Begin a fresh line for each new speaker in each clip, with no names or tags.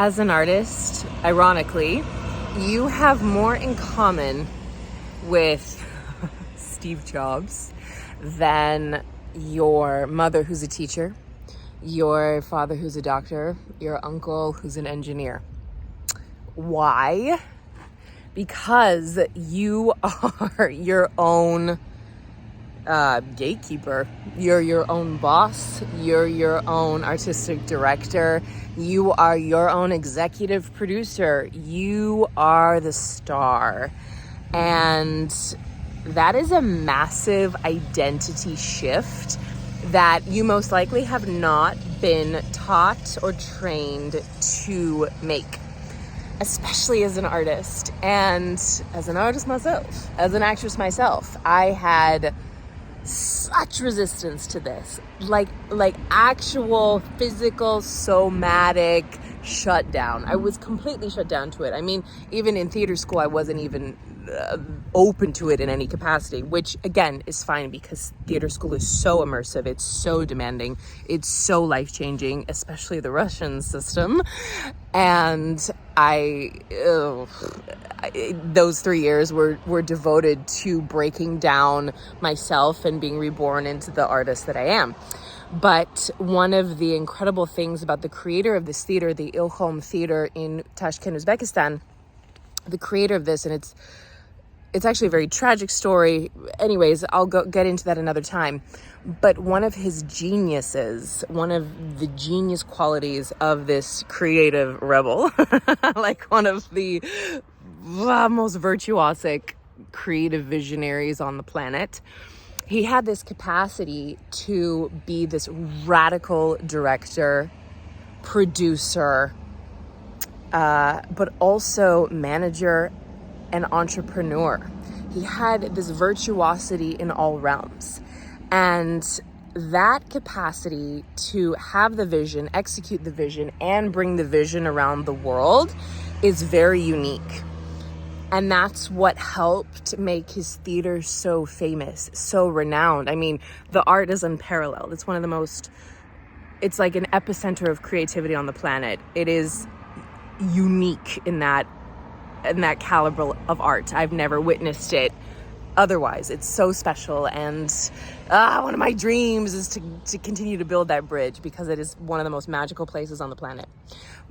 As an artist, ironically, you have more in common with Steve Jobs than your mother who's a teacher, your father who's a doctor, your uncle who's an engineer. Why? Because you are your own gatekeeper. You're your own boss. You're your own artistic director. You are your own executive producer. You are the star. And that is a massive identity shift that you most likely have not been taught or trained to make, especially as an artist. And as an artist myself, as an actress myself, I had such resistance to this, like actual physical somatic shutdown. I was completely shut down to it. I mean, even in theater school, I wasn't even open to it in any capacity, which again is fine because theater school is so immersive, it's so demanding, it's so life-changing, especially the Russian system. And those 3 years were devoted to breaking down myself and being reborn into the artist that I am. But one of the incredible things about the creator of this theater, the Ilhom Theater in Tashkent, Uzbekistan, the creator of this, and it's actually a very tragic story. Anyways, I'll get into that another time. But one of his geniuses, one of the genius qualities of this creative rebel, like one of the most virtuosic creative visionaries on the planet, he had this capacity to be this radical director, producer, but also manager and entrepreneur. He had this virtuosity in all realms. And that capacity to have the vision, execute the vision, and bring the vision around the world is very unique. And that's what helped make his theater so famous, so renowned. I mean, the art is unparalleled. It's one of the most, it's like an epicenter of creativity on the planet. It is unique in that caliber of art. I've never witnessed it otherwise. It's so special, and one of my dreams is to continue to build that bridge because it is one of the most magical places on the planet.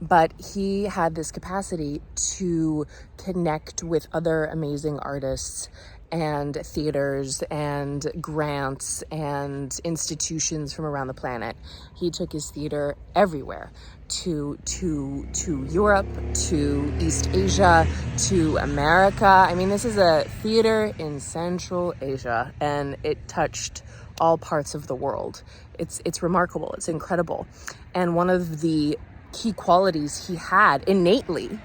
But he had this capacity to connect with other amazing artists and theaters and grants and institutions from around the planet. He took his theater everywhere, to Europe, to East Asia, to America. I mean, this is a theater in Central Asia, and it touched all parts of the world. It's remarkable. It's incredible. And one of the key qualities he had innately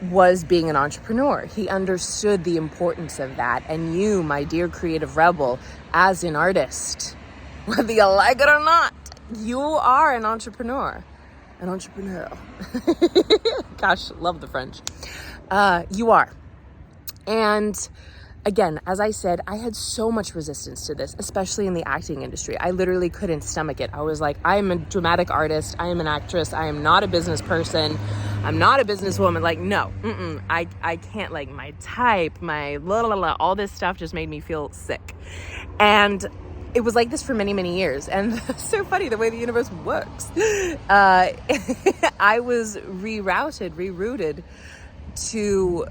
was being an entrepreneur. He understood the importance of that. And you, my dear creative rebel, as an artist, whether you like it or not, you are an entrepreneur. An entrepreneur. Gosh, love the French. You are. And again, as I said, I had so much resistance to this, especially in the acting industry. I literally couldn't stomach it. I was like, I am a dramatic artist. I am an actress. I am not a business person. I'm not a businesswoman. Like, no, I can't, like, my type, my all this stuff just made me feel sick. And it was like this for many, many years. And it's so funny the way the universe works. I was rerouted to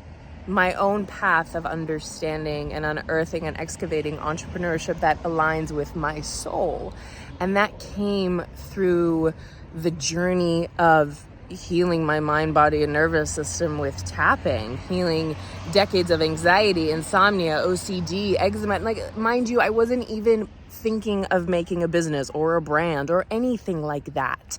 my own path of understanding and unearthing and excavating entrepreneurship that aligns with my soul. And that came through the journey of healing my mind, body, and nervous system with tapping, healing decades of anxiety, insomnia, OCD, eczema. Like, mind you, I wasn't even thinking of making a business or a brand or anything like that.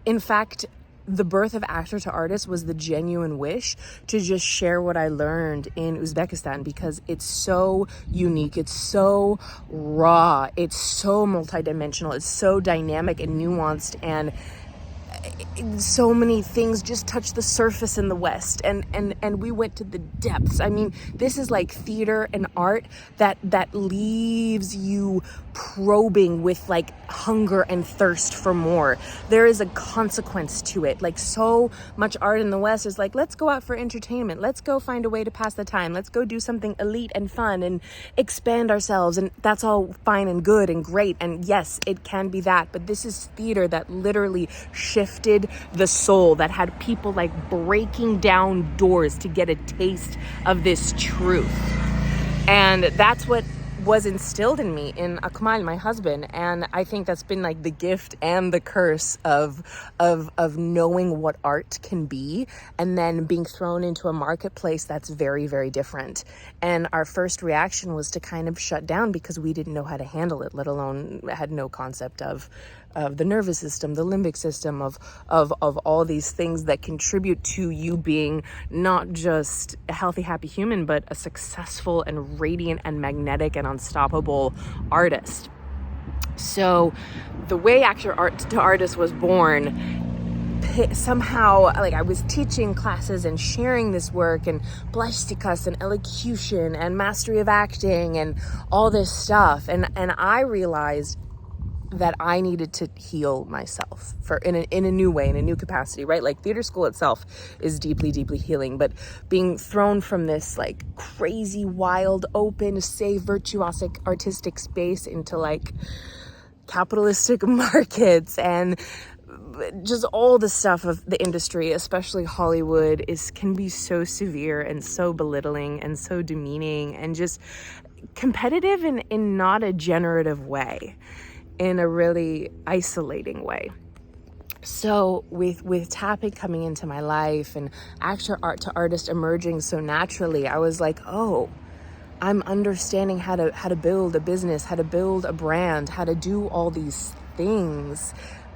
In fact, the birth of Actor to Artist was the genuine wish to just share what I learned in Uzbekistan, because it's so unique, it's so raw, it's so multidimensional, it's so dynamic and nuanced, and so many things just touch the surface in the West, and we went to the depths. I mean, this is like theater and art that leaves you probing with like hunger and thirst for more. There is a consequence to it. Like, so much art in the West is like, let's go out for entertainment, let's go find a way to pass the time, let's go do something elite and fun and expand ourselves, and that's all fine and good and great, and yes, it can be that, but this is theater that literally shifted the soul, that had people like breaking down doors to get a taste of this truth. And that's what was instilled in me in Akmal, my husband. And I think that's been like the gift and the curse of knowing what art can be, and then being thrown into a marketplace that's very, very different. And our first reaction was to kind of shut down because we didn't know how to handle it, let alone had no concept of the nervous system, the limbic system, of all these things that contribute to you being not just a healthy, happy human, but a successful and radiant and magnetic and unstoppable artist. So the way actor-to-artist was born, somehow, like, I was teaching classes and sharing this work and plastikas and elocution and mastery of acting and all this stuff. And I realized that I needed to heal myself in a new way, in a new capacity, right? Like, theater school itself is deeply, deeply healing, but being thrown from this like crazy, wild, open, safe, virtuosic, artistic space into like capitalistic markets and just all the stuff of the industry, especially Hollywood, can be so severe and so belittling and so demeaning and just competitive in not a generative way, in a really isolating way. So with tapping coming into my life and actor-to-artist emerging so naturally, I was like, oh, I'm understanding how to build a business, how to build a brand, how to do all these things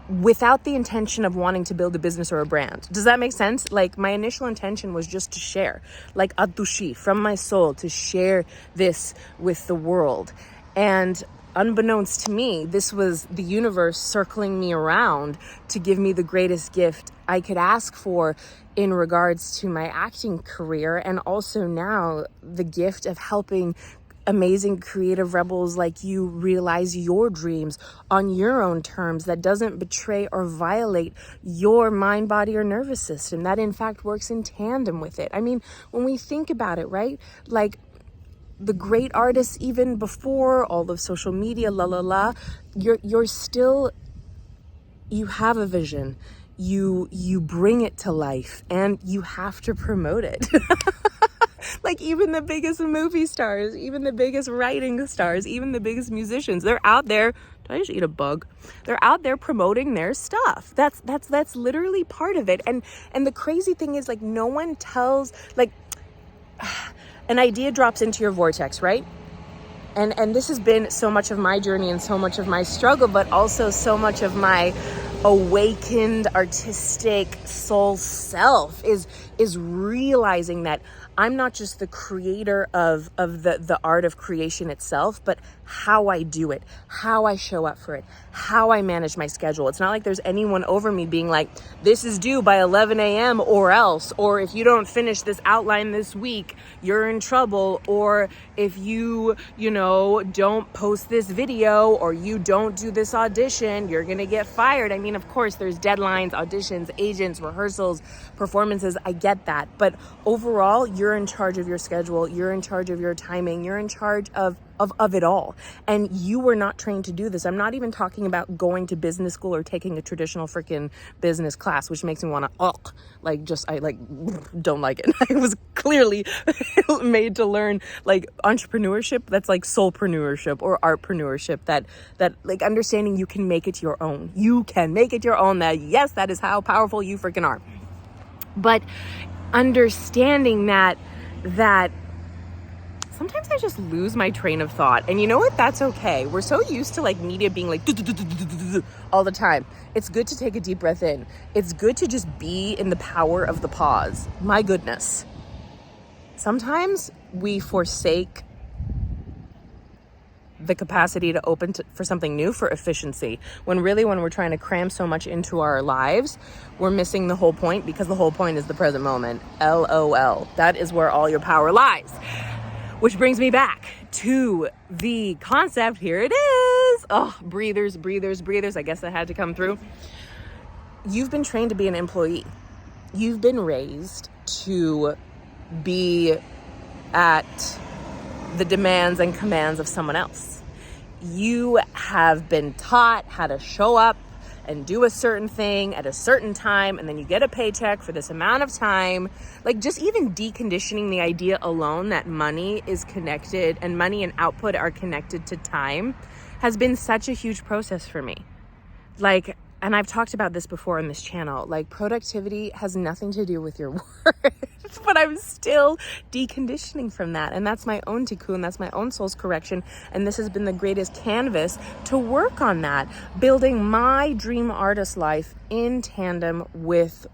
without the intention of wanting to build a business or a brand. Does that make sense? Like, my initial intention was just to share, like Attushi, from my soul, to share this with the world. And unbeknownst to me, this was the universe circling me around to give me the greatest gift I could ask for in regards to my acting career, and also now the gift of helping amazing creative rebels like you realize your dreams on your own terms, that doesn't betray or violate your mind, body, or nervous system, that in fact works in tandem with it. I mean, when we think about it, right? Like, the great artists, even before all of social media, you're still, you have a vision, you bring it to life, and you have to promote it. Like, even the biggest movie stars, even the biggest writing stars, even the biggest musicians, they're out there. Did I just eat a bug? They're out there promoting their stuff. That's literally part of it. And the crazy thing is, like, no one tells, like, an idea drops into your vortex, right? And this has been so much of my journey and so much of my struggle, but also so much of my awakened artistic soul self is realizing that I'm not just the creator of the art of creation itself, but how I do it, how I show up for it, how I manage my schedule. It's not like there's anyone over me being like, this is due by 11 a.m. or else, or if you don't finish this outline this week, you're in trouble, or if you don't post this video or you don't do this audition, you're gonna get fired. I mean, of course, there's deadlines, auditions, agents, rehearsals, performances. I get that. But overall, you're in charge of your schedule. You're in charge of your timing. You're in charge of it all. And you were not trained to do this. I'm not even talking about going to business school or taking a traditional freaking business class, which makes me want to, I don't like it. I was clearly made to learn like entrepreneurship. That's like soulpreneurship or artpreneurship, that like understanding you can make it your own. You can make it your own. That, yes, that is how powerful you freaking are. But understanding that sometimes I just lose my train of thought. And you know what? That's okay. We're so used to like media being like all the time. It's good to take a deep breath in. It's good to just be in the power of the pause. My goodness. Sometimes we forsake the capacity to open for something new, for efficiency. When really, when we're trying to cram so much into our lives, we're missing the whole point, because the whole point is the present moment. LOL. That is where all your power lies. Which brings me back to the concept. Here it is. Oh, breathers. I guess that had to come through. You've been trained to be an employee. You've been raised to be at the demands and commands of someone else. You have been taught how to show up and do a certain thing at a certain time, and then you get a paycheck for this amount of time. Like, just even deconditioning the idea alone that money is connected, and money and output are connected to time, has been such a huge process for me. Like, and I've talked about this before on this channel, like, productivity has nothing to do with your worth, but I'm still deconditioning from that. And that's my own tikkun, that's my own soul's correction. And this has been the greatest canvas to work on that, building my dream artist life in tandem with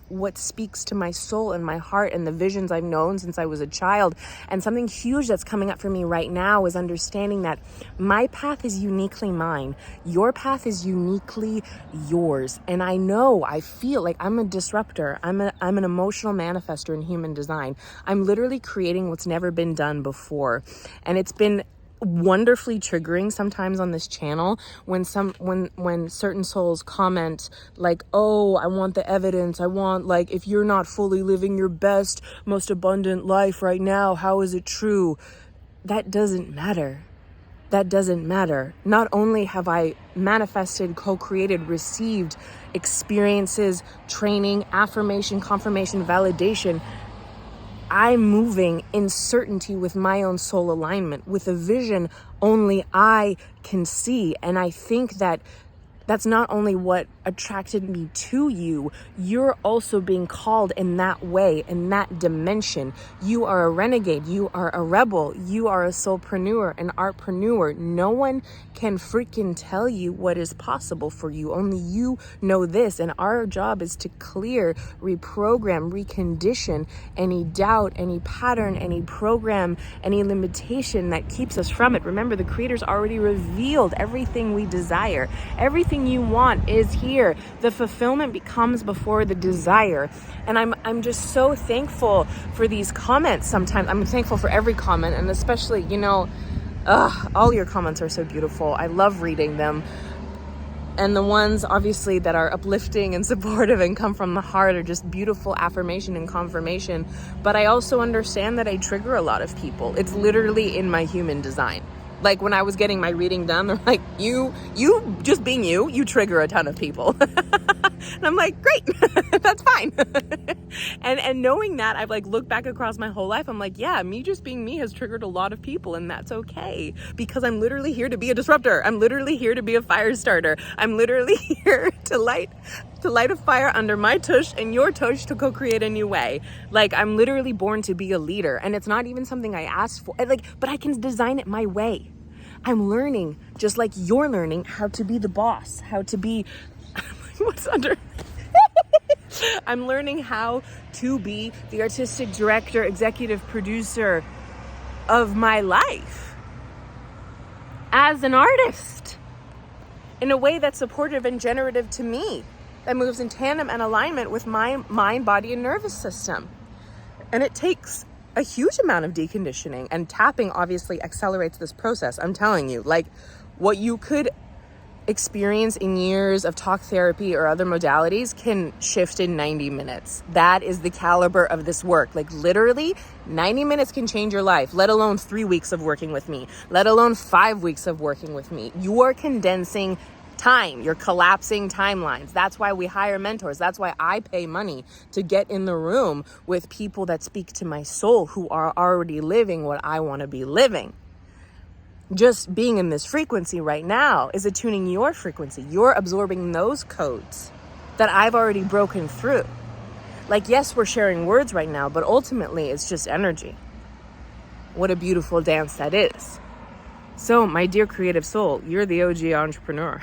what speaks to my soul and my heart and the visions I've known since I was a child. And something huge that's coming up for me right now is understanding that my path is uniquely mine. Your path is uniquely yours. And I feel like I'm a disruptor. I'm an emotional manifester in human design. I'm literally creating what's never been done before. And it's been wonderfully triggering sometimes on this channel when certain souls comment like, oh, I want the evidence. I want, like, if you're not fully living your best, most abundant life right now, how is it true? That doesn't matter. That doesn't matter. Not only have I manifested, co-created, received experiences, training, affirmation, confirmation, validation, I'm moving in certainty with my own soul alignment, with a vision only I can see. And I think that that's not only what attracted me to you, you're also being called in that way, in that dimension. You are a renegade, you are a rebel, you are a soulpreneur, an artpreneur. No one can freaking tell you what is possible for you. Only you know this. And our job is to clear, reprogram, recondition any doubt, any pattern, any program, any limitation that keeps us from it. Remember, the Creator's already revealed everything we desire. Everything you want is here. The fulfillment becomes before the desire. And I'm just so thankful for these comments sometimes. I'm thankful for every comment, and especially, all your comments are so beautiful. I love reading them. And the ones, obviously, that are uplifting and supportive and come from the heart are just beautiful affirmation and confirmation. But I also understand that I trigger a lot of people. It's literally in my human design. Like, when I was getting my reading done, they're like, you just being you trigger a ton of people. And I'm like, great, that's fine. and knowing that, I've like looked back across my whole life. I'm like, yeah, me just being me has triggered a lot of people, and that's okay, because I'm literally here to be a disruptor. I'm literally here to be a fire starter. I'm literally here to light a fire under my tush and your tush to co-create a new way. Like, I'm literally born to be a leader, and it's not even something I asked for. But I can design it my way. I'm learning, just like you're learning, how to be the boss, how to be, what's under? I'm learning how to be the artistic director, executive producer of my life as an artist in a way that's supportive and generative to me, that moves in tandem and alignment with my mind, body, and nervous system. And it takes a huge amount of deconditioning, and tapping obviously accelerates this process. I'm telling you, like, what you could experience in years of talk therapy or other modalities can shift in 90 minutes. That is the caliber of this work. Like, literally 90 minutes can change your life, let alone 3 weeks of working with me, let alone 5 weeks of working with me. You are condensing time. You're collapsing timelines. That's why we hire mentors. That's why I pay money to get in the room with people that speak to my soul, who are already living what I want to be living. Just being in this frequency right now is attuning your frequency. You're absorbing those codes that I've already broken through. Like, yes, we're sharing words right now, but ultimately it's just energy. What a beautiful dance that is. So, my dear creative soul, you're the OG entrepreneur.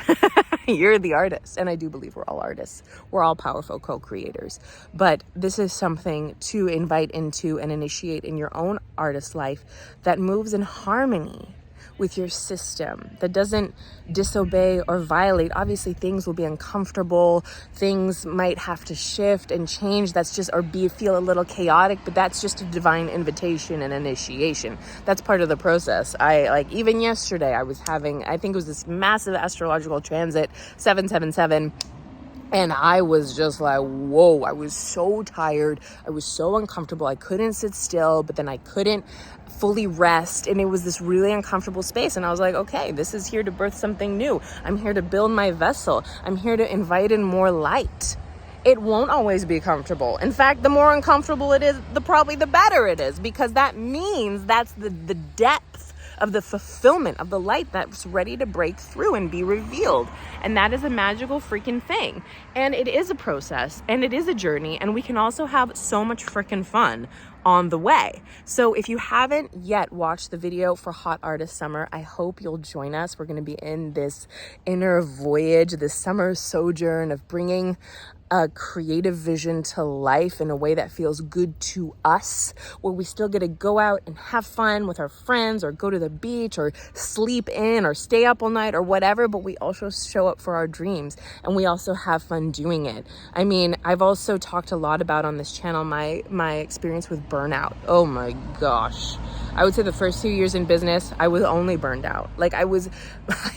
You're the artist. And I do believe we're all artists. We're all powerful co-creators. But this is something to invite into and initiate in your own artist life that moves in harmony with your system, that doesn't disobey or violate. Obviously things will be uncomfortable, things might have to shift and change, feel a little chaotic, but that's just a divine invitation and initiation. That's part of the process. Even yesterday I was having, I think it was this massive astrological transit, 777, and I was just like, whoa, I was so tired. I was so uncomfortable. I couldn't sit still, but then I couldn't fully rest. And it was this really uncomfortable space. And I was like, okay, this is here to birth something new. I'm here to build my vessel. I'm here to invite in more light. It won't always be comfortable. In fact, the more uncomfortable it is, probably the better it is, because that means that's the depth of the fulfillment of the light that's ready to break through and be revealed. And that is a magical freaking thing. And it is a process and it is a journey, and we can also have so much freaking fun on the way. So if you haven't yet watched the video for Hot Artist Summer, I hope you'll join us. We're going to be in this inner voyage, this summer sojourn of bringing a creative vision to life in a way that feels good to us, where we still get to go out and have fun with our friends, or go to the beach, or sleep in, or stay up all night, or whatever, but we also show up for our dreams, and we also have fun doing it. I mean, I've also talked a lot about on this channel my experience with burnout. Oh my gosh. I would say the first 2 years in business, I was only burned out. I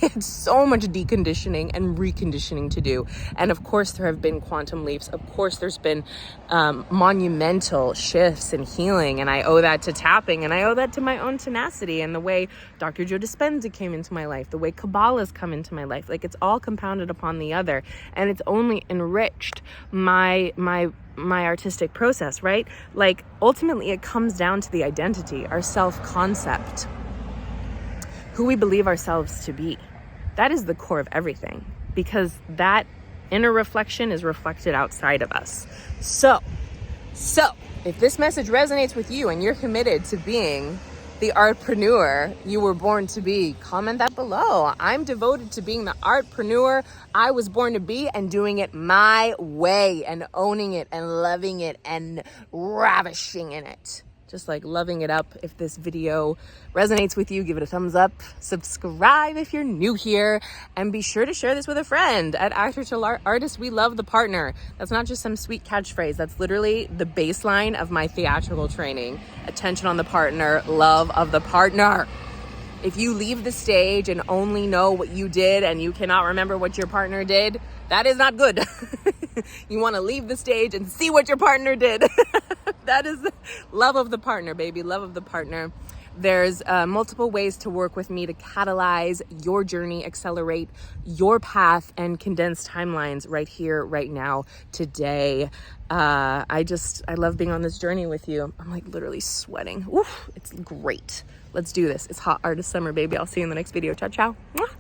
had so much deconditioning and reconditioning to do. And of course, there have been quantum leaps. Of course, there's been monumental shifts and healing. And I owe that to tapping. And I owe that to my own tenacity and the way Dr. Joe Dispenza came into my life, the way Kabbalah's come into my life. It's all compounded upon the other. And it's only enriched my artistic process, right? Ultimately it comes down to the identity, our self-concept, who we believe ourselves to be. That is the core of everything, because that inner reflection is reflected outside of us. So if this message resonates with you and you're committed to being the artpreneur you were born to be, comment that below. I'm devoted to being the artpreneur I was born to be, and doing it my way, and owning it and loving it and ravishing in it. Just loving it up. If this video resonates with you, give it a thumbs up. Subscribe if you're new here, and be sure to share this with a friend. At actortoartist, we love the partner. That's not just some sweet catchphrase. That's literally the baseline of my theatrical training. Attention on the partner, love of the partner. If you leave the stage and only know what you did and you cannot remember what your partner did, that is not good. You want to leave the stage and see what your partner did. That is love of the partner, baby. Love of the partner. There's multiple ways to work with me to catalyze your journey, accelerate your path, and condense timelines right here, right now, today. I love being on this journey with you. I'm literally sweating. Oof, it's great. Let's do this. It's Hot Artist Summer, baby. I'll see you in the next video. Ciao, ciao. Mwah.